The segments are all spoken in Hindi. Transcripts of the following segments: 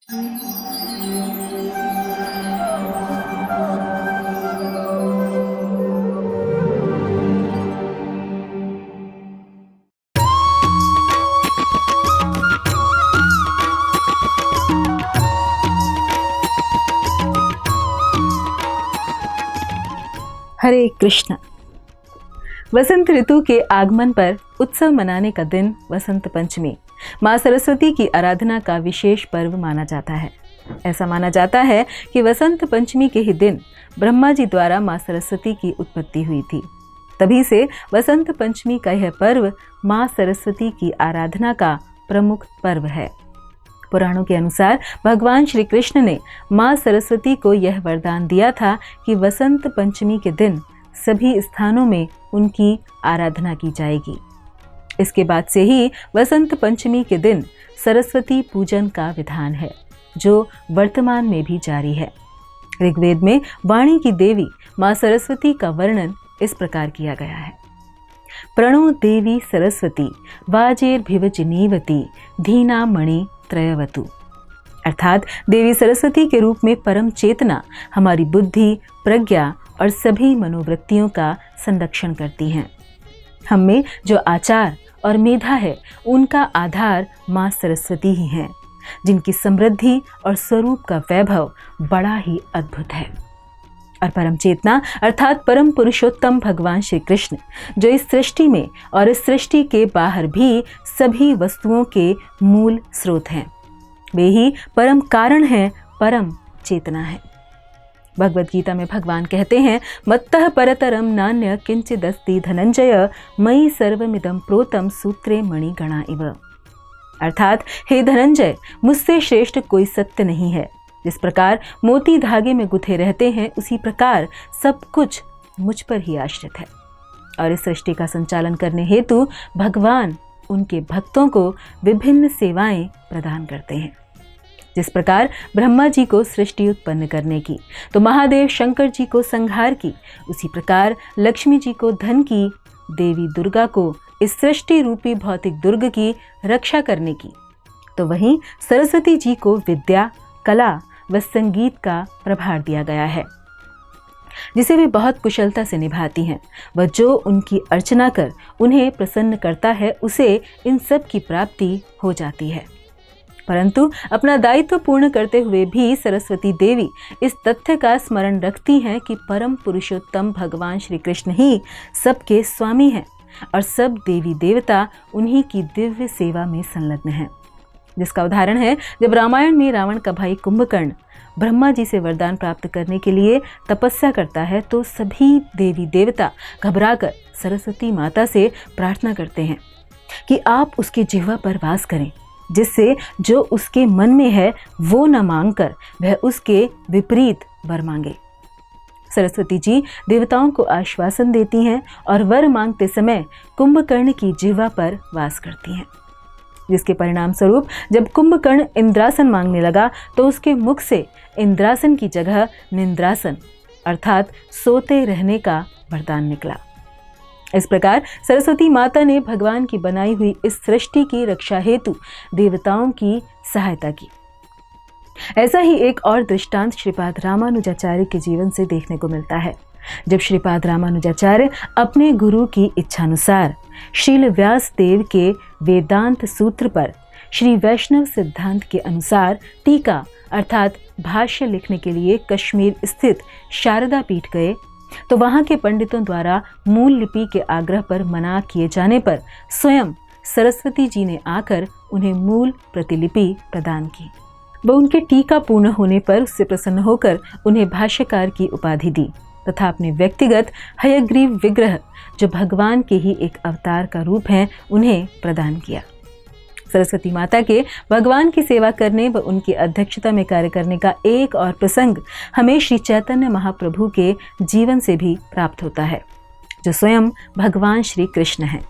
हरे कृष्ण। वसंत ऋतु के आगमन पर उत्सव मनाने का दिन वसंत पंचमी माँ सरस्वती की आराधना का विशेष पर्व माना जाता है। ऐसा माना जाता है कि वसंत पंचमी के ही दिन ब्रह्मा जी द्वारा माँ सरस्वती की उत्पत्ति हुई थी। तभी से वसंत पंचमी का यह पर्व माँ सरस्वती की आराधना का प्रमुख पर्व है। पुराणों के अनुसार भगवान श्री कृष्ण ने माँ सरस्वती को यह वरदान दिया था कि वसंत पंचमी के दिन सभी स्थानों में उनकी आराधना की जाएगी। इसके बाद से ही वसंत पंचमी के दिन सरस्वती पूजन का विधान है, जो वर्तमान में भी जारी है। ऋग्वेद में वाणी की देवी माँ सरस्वती का वर्णन इस प्रकार किया गया है। प्रणो देवी सरस्वती वाजेर्भिवजिनीवती धीना मणि त्रयवतु। अर्थात देवी सरस्वती के रूप में परम चेतना हमारी बुद्धि, प्रज्ञा और सभी मनोवृत्तियों का संरक्षण करती हैं। हम में जो आचार और मेधा है, उनका आधार माँ सरस्वती ही हैं, जिनकी समृद्धि और स्वरूप का वैभव बड़ा ही अद्भुत है। और परम चेतना अर्थात परम पुरुषोत्तम भगवान श्री कृष्ण, जो इस सृष्टि में और इस सृष्टि के बाहर भी सभी वस्तुओं के मूल स्रोत हैं, वे ही परम कारण हैं, परम चेतना है। भगवद गीता में भगवान कहते हैं, मत्तः परतरम नान्य किंचिदस्ति धनंजय मयि सर्वमिदं प्रोतम सूत्रे मणिगणा इव। अर्थात हे धनंजय, मुझसे श्रेष्ठ कोई सत्य नहीं है। जिस प्रकार मोती धागे में गुथे रहते हैं, उसी प्रकार सब कुछ मुझ पर ही आश्रित है। और इस सृष्टि का संचालन करने हेतु भगवान उनके भक्तों को विभिन्न सेवाएं प्रदान करते हैं। जिस प्रकार ब्रह्मा जी को सृष्टि उत्पन्न करने की, तो महादेव शंकर जी को संहार की, उसी प्रकार लक्ष्मी जी को धन की, देवी दुर्गा को इस सृष्टि रूपी भौतिक दुर्ग की रक्षा करने की, तो वहीं सरस्वती जी को विद्या, कला व संगीत का प्रभार दिया गया है, जिसे वे बहुत कुशलता से निभाती हैं। वह जो उनकी अर्चना कर उन्हें प्रसन्न करता है, उसे इन सब की प्राप्ति हो जाती है। परंतु अपना दायित्व पूर्ण करते हुए भी सरस्वती देवी इस तथ्य का स्मरण रखती हैं कि परम पुरुषोत्तम भगवान श्री कृष्ण ही सबके स्वामी हैं और सब देवी देवता उन्हीं की दिव्य सेवा में संलग्न हैं। जिसका उदाहरण है, जब रामायण में रावण का भाई कुंभकर्ण ब्रह्मा जी से वरदान प्राप्त करने के लिए तपस्या करता है, तो सभी देवी देवता घबराकर सरस्वती माता से प्रार्थना करते हैं कि आप उसके जिह्वा पर वास करें, जिससे जो उसके मन में है वो न मांगकर वह उसके विपरीत वर मांगे। सरस्वती जी देवताओं को आश्वासन देती हैं और वर मांगते समय कुंभकर्ण की जिह्वा पर वास करती हैं, जिसके परिणाम स्वरूप जब कुंभकर्ण इंद्रासन मांगने लगा, तो उसके मुख से इंद्रासन की जगह निंद्रासन अर्थात सोते रहने का वरदान निकला। इस प्रकार सरस्वती माता ने भगवान की बनाई हुई इस सृष्टि की रक्षा हेतु देवताओं की सहायता की। ऐसा ही एक और दृष्टांत श्रीपाद रामानुजाचार्य के जीवन से देखने को मिलता है। जब श्रीपाद रामानुजाचार्य अपने गुरु की इच्छानुसार श्रील व्यास देव के वेदांत सूत्र पर श्री वैष्णव सिद्धांत के अनुसार टीका अर्थात भाष्य लिखने के लिए कश्मीर स्थित शारदा पीठ गए, तो वहां के पंडितों द्वारा मूल लिपि के आग्रह पर मना किए जाने पर स्वयं सरस्वती जी ने आकर उन्हें मूल प्रतिलिपि प्रदान की। वह उनके टीका पूर्ण होने पर उससे प्रसन्न होकर उन्हें भाष्यकार की उपाधि दी तथा अपने व्यक्तिगत हयग्रीव विग्रह, जो भगवान के ही एक अवतार का रूप हैं, उन्हें प्रदान किया। सरस्वती माता के भगवान की सेवा करने व उनकी अध्यक्षता में कार्य करने का एक और प्रसंग हमें श्री चैतन्य महाप्रभु के जीवन से भी प्राप्त होता है, जो स्वयं भगवान श्री कृष्ण हैं।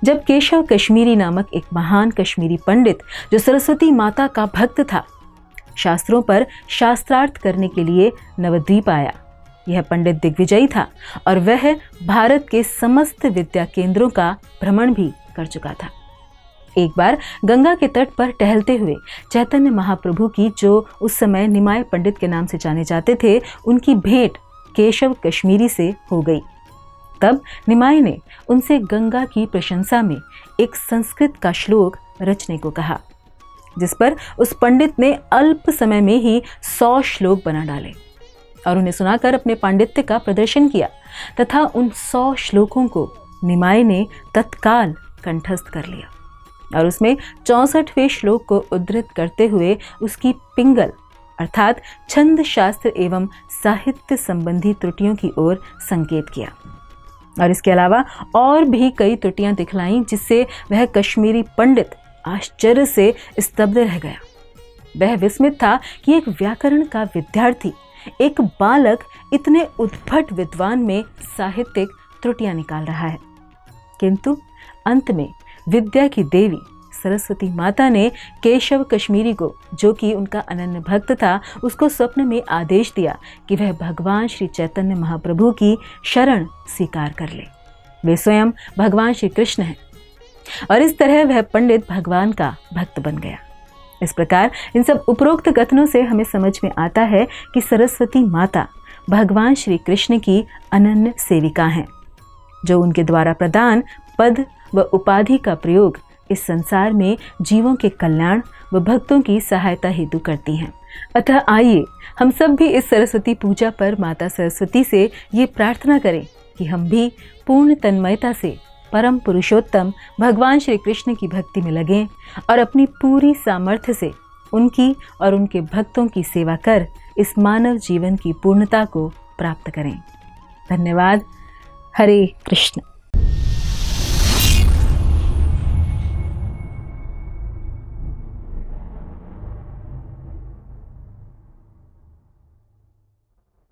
जब केशव कश्मीरी नामक एक महान कश्मीरी पंडित, जो सरस्वती माता का भक्त था, शास्त्रों पर शास्त्रार्थ करने के लिए नवद्वीप आया। यह पंडित दिग्विजयी था और वह भारत के समस्त विद्या केंद्रों का भ्रमण भी कर चुका था। एक बार गंगा के तट पर टहलते हुए चैतन्य महाप्रभु की, जो उस समय निमाय पंडित के नाम से जाने जाते थे, उनकी भेंट केशव कश्मीरी से हो गई। तब निमाय ने उनसे गंगा की प्रशंसा में एक संस्कृत का श्लोक रचने को कहा, जिस पर उस पंडित ने अल्प समय में ही 100 श्लोक बना डाले और उन्हें सुनाकर अपने पांडित्य का प्रदर्शन किया तथा उन 100 श्लोकों को निमाय ने तत्काल कंठस्थ कर लिया और उसमें 64वें श्लोक को उद्धृत करते हुए उसकी पिंगल अर्थात छंद शास्त्र एवं साहित्य संबंधी त्रुटियों की ओर संकेत किया और इसके अलावा और भी कई त्रुटियां दिखलाईं, जिससे वह कश्मीरी पंडित आश्चर्य से स्तब्ध रह गया। वह विस्मित था कि एक व्याकरण का विद्यार्थी, एक बालक इतने उद्भट विद्वान में साहित्यिक त्रुटियां निकाल रहा है। किंतु अंत में विद्या की देवी सरस्वती माता ने केशव कश्मीरी को, जो कि उनका अनन्य भक्त था, उसको स्वप्न में आदेश दिया कि वह भगवान श्री चैतन्य महाप्रभु की शरण स्वीकार कर ले। वे स्वयं भगवान श्री कृष्ण हैं और इस तरह वह पंडित भगवान का भक्त बन गया। इस प्रकार इन सब उपरोक्त कथनों से हमें समझ में आता है कि सरस्वती माता भगवान श्री कृष्ण की अनन्य सेविका हैं, जो उनके द्वारा प्रदान पद व उपाधि का प्रयोग इस संसार में जीवों के कल्याण व भक्तों की सहायता हेतु करती हैं। अतः आइए हम सब भी इस सरस्वती पूजा पर माता सरस्वती से ये प्रार्थना करें कि हम भी पूर्ण तन्मयता से परम पुरुषोत्तम भगवान श्री कृष्ण की भक्ति में लगें और अपनी पूरी सामर्थ्य से उनकी और उनके भक्तों की सेवा कर इस मानव जीवन की पूर्णता को प्राप्त करें। धन्यवाद। हरे कृष्ण।